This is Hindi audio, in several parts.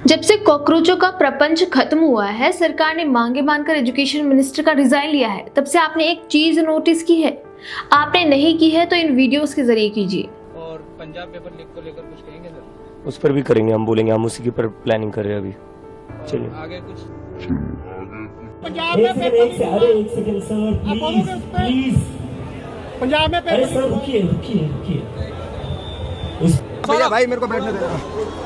जब से कॉकरोचों का प्रपंच खत्म हुआ है, सरकार ने मांगे मानकर एजुकेशन मिनिस्टर का रिजाइन लिया है, तब से आपने एक चीज नोटिस की है? आपने नहीं की है तो इन वीडियोस के जरिए कीजिए। और पंजाब पेपर लीक को लेकर कुछ कहेंगे सर? उस पर भी करेंगे, हम बोलेंगे, हम उसी के ऊपर प्लानिंग कर रहे हैं अभी। चलिए आगे कुछ पंजाब में एक सेकंड सर, प्लीज पंजाब में पेपर सर रुकिए भैया भाई मेरे को बैठने दे।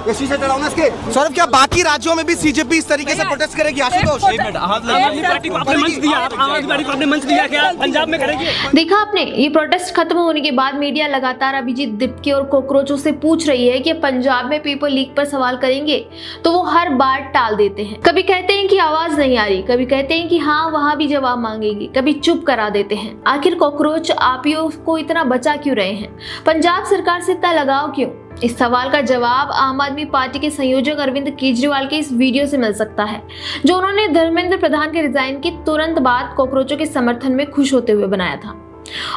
ये शीशे चढ़ाओ ना इसके। सौरभ, क्या बाकी राज्यों में भी सीजेपी इस तरीके से प्रोटेस्ट करेगी? आशुतोष, आम आदमी पार्टी को आपने मंच दिया, आम आदमी पार्टी को आपने मंच दिया, क्या पंजाब में करेगी? देखा आपने, ये प्रोटेस्ट खत्म होने के बाद मीडिया लगातार अभिजीत दिप्के और कॉकरोचों से पूछ रही है कि पंजाब में पेपर लीक पर सवाल करेंगे, तो वो हर बार टाल देते हैं। कभी कहते हैं कि आवाज नहीं आ रही, कभी कहते हैं कि हाँ वहां भी जवाब मांगेगी, कभी चुप करा देते हैं। आखिर कॉकरोच आपियों को इतना बचा क्यों रहे हैं? पंजाब सरकार से इतना लगाव क्यों? इस सवाल का जवाब आम आदमी पार्टी के संयोजक अरविंद केजरीवाल के इस वीडियो से मिल सकता है, जो उन्होंने धर्मेंद्र प्रधान के रिजाइन के तुरंत बाद कॉकरोचों के समर्थन में खुश होते हुए बनाया था।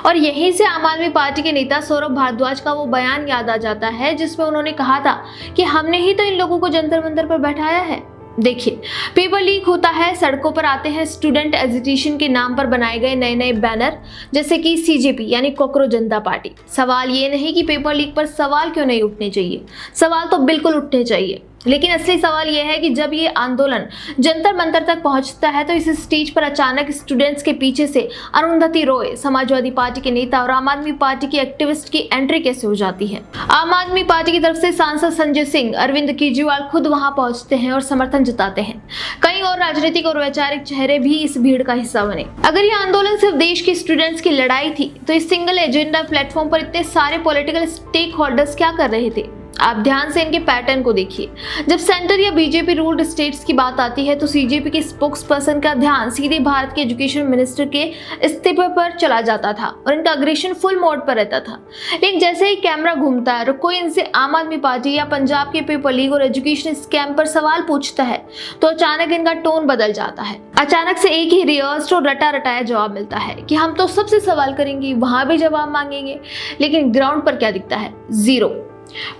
और यहीं से आम आदमी पार्टी के नेता सौरभ भारद्वाज का वो बयान याद आ जाता है, जिसमें उन्होंने कहा था कि हमने ही तो इन लोगों को जंतर मंतर पर बैठाया है। देखिए, पेपर लीक होता है, सड़कों पर आते हैं स्टूडेंट एजिटेशन के नाम पर बनाए गए नए नए बैनर, जैसे कि सीजेपी यानी कॉकरोच जनता पार्टी। सवाल ये नहीं कि पेपर लीक पर सवाल क्यों नहीं उठने चाहिए, सवाल तो बिल्कुल उठने चाहिए, लेकिन असली सवाल यह है कि जब ये आंदोलन जंतर मंतर तक पहुंचता है तो इस स्टेज पर अचानक स्टूडेंट्स के पीछे से अरुंधति रॉय, समाजवादी पार्टी के नेता और आम आदमी पार्टी के एक्टिविस्ट की एंट्री कैसे हो जाती है। आम आदमी पार्टी की तरफ से सांसद संजय सिंह, अरविंद केजरीवाल खुद वहां पहुंचते हैं और समर्थन जताते हैं। कई और राजनीतिक और वैचारिक चेहरे भी इस भीड़ का हिस्सा बने। अगर ये आंदोलन सिर्फ देश के स्टूडेंट्स की लड़ाई थी, तो इस सिंगल एजेंडा प्लेटफॉर्म पर इतने सारे पॉलिटिकल स्टेक होल्डर्स क्या कर रहे थे? आप ध्यान से इनके पैटर्न को देखिए। जब सेंटर या बीजेपी रूल्ड स्टेट्स की बात आती है तो सीजेपी के स्पोक्स पर्सन का ध्यान सीधे भारत के एजुकेशन मिनिस्टर के इस्तीफे पर चला जाता था और इनका अग्रेशन फुल मोड पर रहता था। लेकिन जैसे ही कैमरा घूमता है और कोई इनसे आम आदमी पार्टी या पंजाब के पेपर लीक और एजुकेशन स्कैम पर सवाल पूछता है, तो अचानक इनका टोन बदल जाता है। अचानक से एक ही रिहर्स्ड और रटा रटाया जवाब मिलता है कि हम तो सबसे सवाल करेंगे, वहां भी जवाब मांगेंगे। लेकिन ग्राउंड पर क्या दिखता है? जीरो।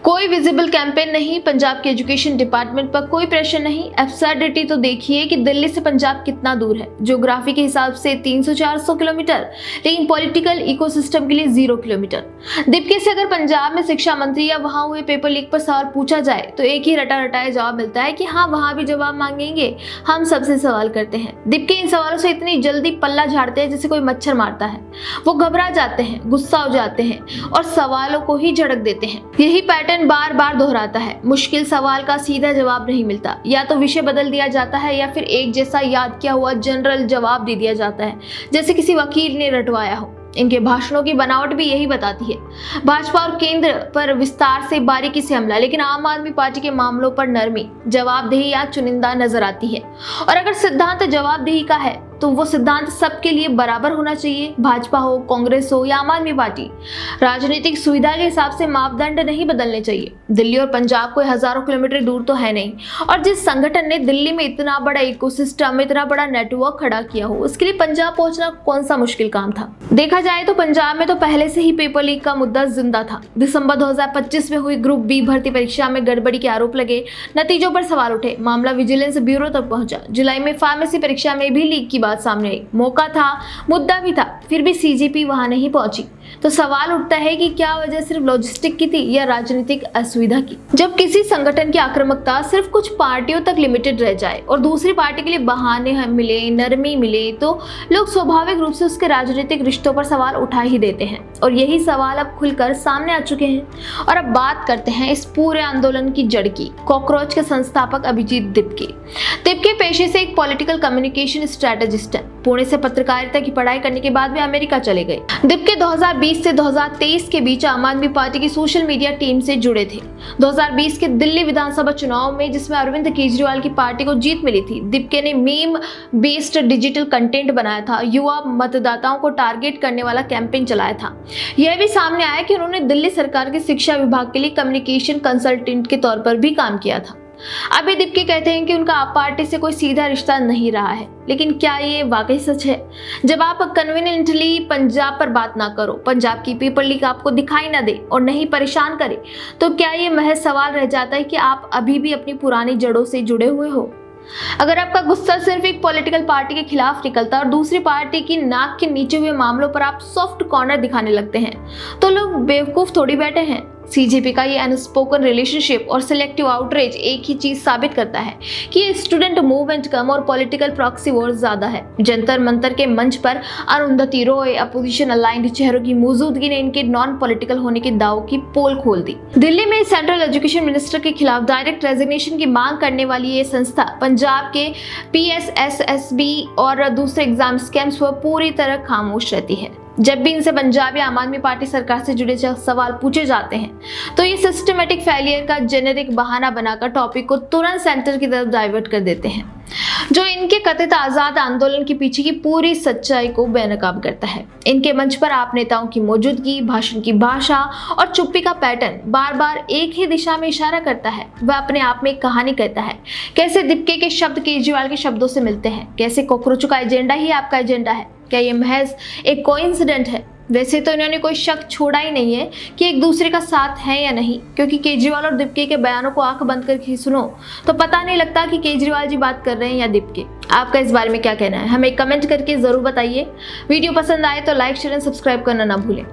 कोई विजिबल कैंपेन नहीं, पंजाब के एजुकेशन डिपार्टमेंट पर कोई प्रेशर नहीं। एब्सर्डिटी तो देखिए कि दिल्ली से पंजाब कितना दूर है। ज्योग्राफी के हिसाब से 300-400 किलोमीटर, लेकिन पॉलिटिकल इकोसिस्टम के लिए 0 किलोमीटर। दिप्के से अगर पंजाब में शिक्षा मंत्री या वहां हुए पेपर लीक पर सवाल पूछा जाए तो एक ही रटा रटाया जवाब मिलता है कि हाँ वहां भी जवाब मांगेंगे, हम सबसे सवाल करते हैं। दिप्के इन सवालों से इतनी जल्दी पल्ला झाड़ते हैं जैसे कोई मच्छर मारता है। वो घबरा जाते हैं, गुस्सा हो जाते हैं और सवालों को ही झड़क देते हैं। यही पैटर्न बार बार दोहराता है। मुश्किल सवाल का सीधा जवाब नहीं मिलता, या तो विषय बदल दिया जाता है या फिर एक जैसा याद किया हुआ जनरल जवाब दे दिया जाता है, जैसे किसी वकील ने रटवाया हो। इनके भाषणों की बनावट भी यही बताती है। भाजपा और केंद्र पर विस्तार से बारीकी से हमला, लेकिन आम आदमी पार्टी के मामलों पर नरमी, जवाबदेही या चुनिंदा नजर आती है। और अगर सिद्धांत जवाबदेही का है तो वो सिद्धांत सबके लिए बराबर होना चाहिए, भाजपा हो, कांग्रेस हो या आम आदमी पार्टी। राजनीतिक सुविधा के हिसाब से मापदंड नहीं बदलने चाहिए। दिल्ली और पंजाब कोई हजारों किलोमीटर दूर तो है नहीं, और जिस संगठन ने दिल्ली में इतना बड़ा इकोसिस्टम, इतना बड़ा नेटवर्क खड़ा किया हो, उसके लिए पंजाब पहुंचना कौन सा मुश्किल काम था? देखा जाए तो पंजाब में तो पहले से ही पेपर लीक का मुद्दा जिंदा था। दिसंबर 2025 में हुई ग्रुप बी भर्ती परीक्षा में गड़बड़ी के आरोप लगे, नतीजों पर सवाल उठे, मामला विजिलेंस ब्यूरो तक पहुंचा। जुलाई में फार्मेसी परीक्षा में भी लीक की बात सामने आई। मौका था, मुद्दा भी था, फिर भी सीजेपी वहां नहीं पहुंची। तो सवाल उठता है कि क्या वजह सिर्फ लॉजिस्टिक की थी या राजनीतिक असुविधा की? जब किसी संगठन की आक्रामकता सिर्फ कुछ पार्टियों तक लिमिटेड रह जाए और दूसरी पार्टी के लिए बहाने मिले, नरमी मिले, तो लोग स्वाभाविक रूप से उसके राजनीतिक रिश्तों पर सवाल उठा ही देते हैं। और यही सवाल अब खुलकर सामने आ चुके हैं। और अब बात करते हैं इस पूरे आंदोलन की जड़ की। कॉकरोच के संस्थापक अभिजीत दिप्के पेशे से एक पॉलिटिकल कम्युनिकेशन स्ट्रेटेजिस्ट है। पुणे से पत्रकारिता की पढ़ाई करने के बाद वे अमेरिका चले गए। दिप्के 2020 से 2023 के बीच आम आदमी पार्टी की सोशल मीडिया टीम से जुड़े थे। 2020 के दिल्ली विधानसभा चुनाव में, जिसमें अरविंद केजरीवाल की पार्टी को जीत मिली थी, दिप्के ने मीम बेस्ड डिजिटल कंटेंट बनाया था, युवा मतदाताओं को टारगेट करने वाला कैंपेन चलाया था। यह भी सामने आया कि उन्होंने दिल्ली सरकार के शिक्षा विभाग के लिए कम्युनिकेशन कंसल्टेंट के तौर पर भी काम किया था। अभी दीप्के कहते हैं कि उनका आप पार्टी से कोई सीधा रिश्ता नहीं रहा है, लेकिन क्या ये वाकई सच है? जब आप कन्वीनियंटली पंजाब पर बात ना करो, पंजाब की पीपल लीग आपको दिखाई ना दे और नहीं परेशान करे, तो क्या ये महज सवाल रह जाता है कि आप अभी भी अपनी पुरानी जड़ों से जुड़े हुए हो? अगर आपका गुस्सा सिर्फ एक पॉलिटिकल पार्टी के खिलाफ निकलता और दूसरी पार्टी की नाक के नीचे हुए मामलों पर आप सॉफ्ट कॉर्नर दिखाने लगते हैं, तो लोग बेवकूफ थोड़ी बैठे हैं। सीजेपी का ये अनस्पोकन रिलेशनशिप और सिलेक्टिव आउटरीच एक ही चीज साबित करता है कि ये स्टूडेंट मूवमेंट कम और पॉलिटिकल प्रॉक्सी वॉर ज्यादा है। जंतर मंतर के मंच पर अरुंधति रॉय, अपोजिशन अलाइंड चेहरों की मौजूदगी ने इनके नॉन पॉलिटिकल होने के दावों की पोल खोल दी। दिल्ली में सेंट्रल एजुकेशन मिनिस्टर के खिलाफ डायरेक्ट रेजिग्नेशन की मांग करने वाली ये संस्था पंजाब के PSSSB और दूसरे एग्जाम स्कैम्स पर पूरी तरह खामोश रहती है। जब भी इनसे पंजाब या आम आदमी पार्टी सरकार से जुड़े सवाल पूछे जाते हैं, तो ये सिस्टमेटिक फेलियर का जेनेरिक बहाना बनाकर टॉपिक को तुरंत सेंटर की तरफ डाइवर्ट कर देते हैं, जो इनके कथित आजाद आंदोलन के पीछे की पूरी सच्चाई को बेनकाब करता है। इनके मंच पर आप नेताओं की मौजूदगी, भाषण की भाषा और चुप्पी का पैटर्न बार बार एक ही दिशा में इशारा करता है। वह अपने आप में एक कहानी कहता है, कैसे दीप्के के शब्द केजरीवाल के शब्दों से मिलते हैं, कैसे कॉकरोचों का एजेंडा ही आपका एजेंडा है। क्या ये महज एक कोइंसिडेंट है? वैसे तो इन्होंने कोई शक छोड़ा ही नहीं है कि एक दूसरे का साथ है या नहीं, क्योंकि केजरीवाल और दीप्के के बयानों को आंख बंद करके सुनो तो पता नहीं लगता कि केजरीवाल जी बात कर रहे हैं या दीप्के। आपका इस बारे में क्या कहना है, हमें कमेंट करके जरूर बताइए। वीडियो पसंद आए तो लाइक, शेयर एंड सब्सक्राइब करना ना भूलें।